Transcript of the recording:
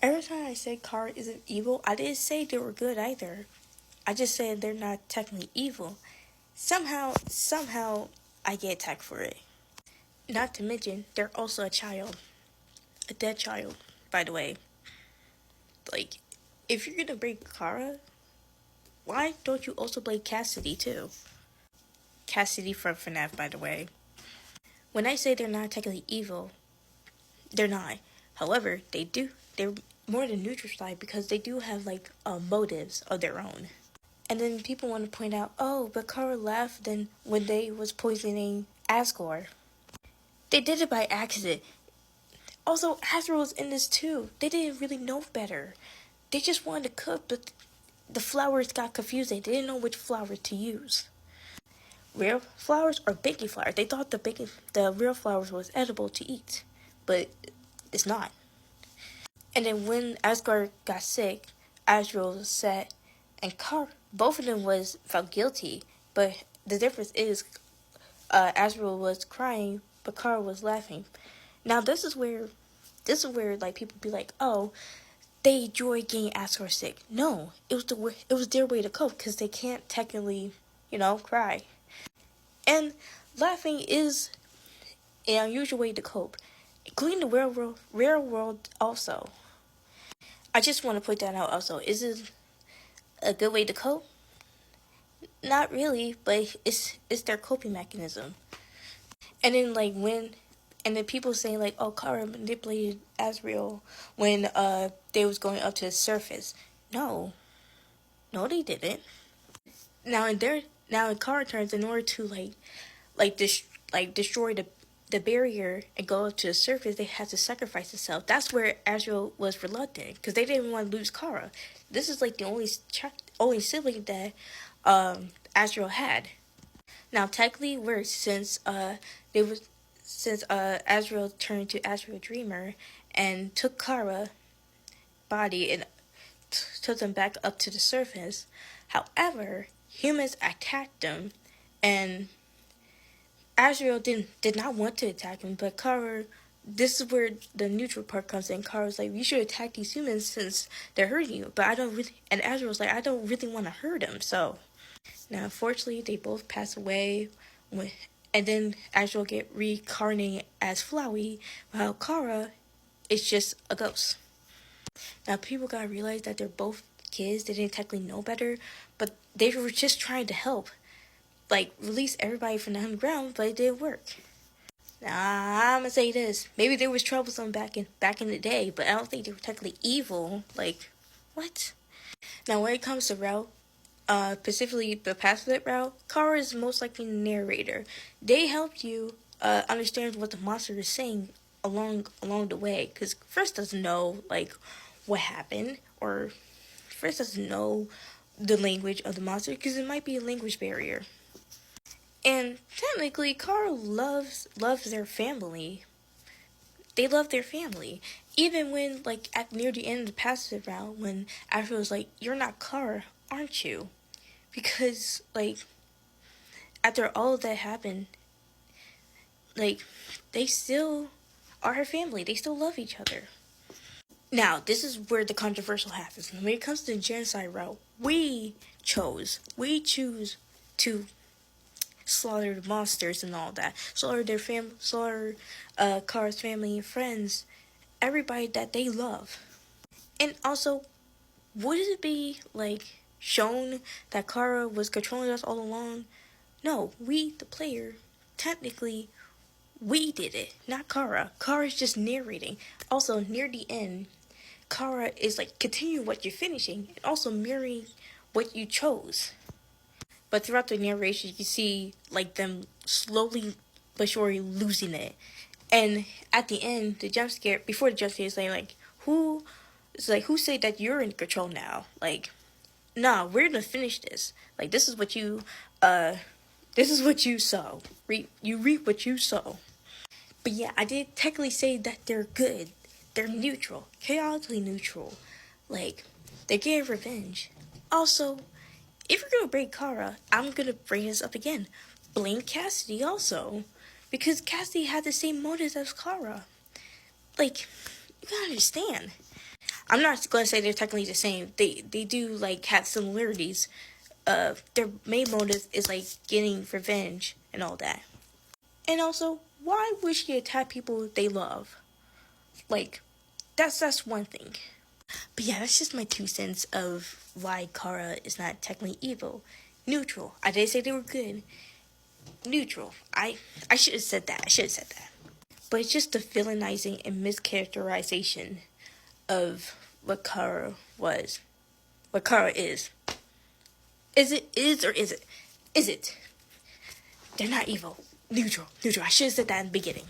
Every time I say Chara isn't evil, I didn't say they were good either. I just said they're not technically evil. Somehow, I get attacked for it. Not to mention, they're also a child. A dead child, by the way. Like, if you're gonna break Chara, why don't you also play Cassidy too? Cassidy from FNAF, by the way. When I say they're not technically evil, they're not. However, they're more than neutral side because they do have like motives of their own. And then people want to point out, oh, but Chara left then when they was poisoning Asgore. They did it by accident. Also, Asgore was in this too. They didn't really know better. They just wanted to cook, but the flowers got confused. They didn't know which flower to use. Real flowers or baking flour. They thought the real flowers was edible to eat, but it's not. And then when Asgore got sick, Asriel was sad, and both of them was felt guilty. But the difference is, Asriel was crying, but Chara was laughing. Now this is where like people be like, oh, they enjoy getting Asgore sick. No, it was their way to cope because they can't technically, cry. And laughing is an unusual way to cope, including the real world also. I just want to point that out also. Is it a good way to cope? Not really, but it's their coping mechanism. And then then people saying like, oh, Chara manipulated Asriel when they was going up to the surface. No, they didn't. Now in Chara turns, in order to destroy the barrier and go up to the surface, they had to sacrifice themselves. That's where Asriel was reluctant because they didn't want to lose Chara. This is like the only sibling that Asriel had. Now technically, since Asriel turned to Asriel Dreamer and took Chara body and took them back up to the surface. However, humans attacked them, and Asriel did not want to attack him, but Chara. This is where the neutral part comes in. Chara's like, you should attack these humans since they're hurting you, but I don't really. And Asriel's like, I don't really want to hurt them, so. Now, unfortunately, they both pass away, and then Asriel get reincarnated as Flowey, while Chara is just a ghost. Now, people gotta realize that they're both kids. They didn't technically know better, but they were just trying to help, like release everybody from the underground, but it didn't work. Now, I'm gonna say this: maybe there was troublesome back in the day, but I don't think they were technically evil. Like, what? Now, when it comes to route. Specifically the past-flip route, Chara is most likely the narrator. They help you understand what the monster is saying along the way, because Frisk doesn't know like what happened, or Frisk doesn't know the language of the monster because it might be a language barrier. And technically, Chara loves their family. They love their family. Even when, like, near the end of the passive round, when Asriel was like, you're not Chara, aren't you? Because, like, after all of that happened, like, they still are her family. They still love each other. Now, this is where the controversial happens. When it comes to the genocide route, we choose to slaughter the monsters and all that. Slaughter Chara's family and friends. Everybody that they love. And also, would it be, like, shown that Chara was controlling us all along? No, we, the player, technically, we did it, not Chara. Chara's just narrating. Also, near the end, Chara is like continuing what you're finishing and also mirroring what you chose. But throughout the narration, you see like them slowly but surely losing it. And at the end, the jump scare, before the jump scare, is like, who said that you're in control now? Like, nah, we're gonna finish this. Like, this is what you sow. You reap what you sow. But yeah, I did technically say that they're good. They're neutral. Chaotically neutral. Like, they're getting revenge. Also, if you're gonna break Chara, I'm gonna bring this up again. Blame Cassidy also. Because Cassidy had the same motives as Chara. Like, you gotta understand. I'm not gonna say they're technically the same. They do like have similarities. Their main motive is like getting revenge and all that. And also, why would she attack people they love? Like, that's one thing. But yeah, that's just my 2 cents of why Chara is not technically evil. Neutral. I didn't say they were good. Neutral. I should have said that. I should have said that. But it's just the villainizing and mischaracterization of what Chara was. What Chara is. Is it or is it? Is it? They're not evil. Neutral. Neutral. I should have said that in the beginning.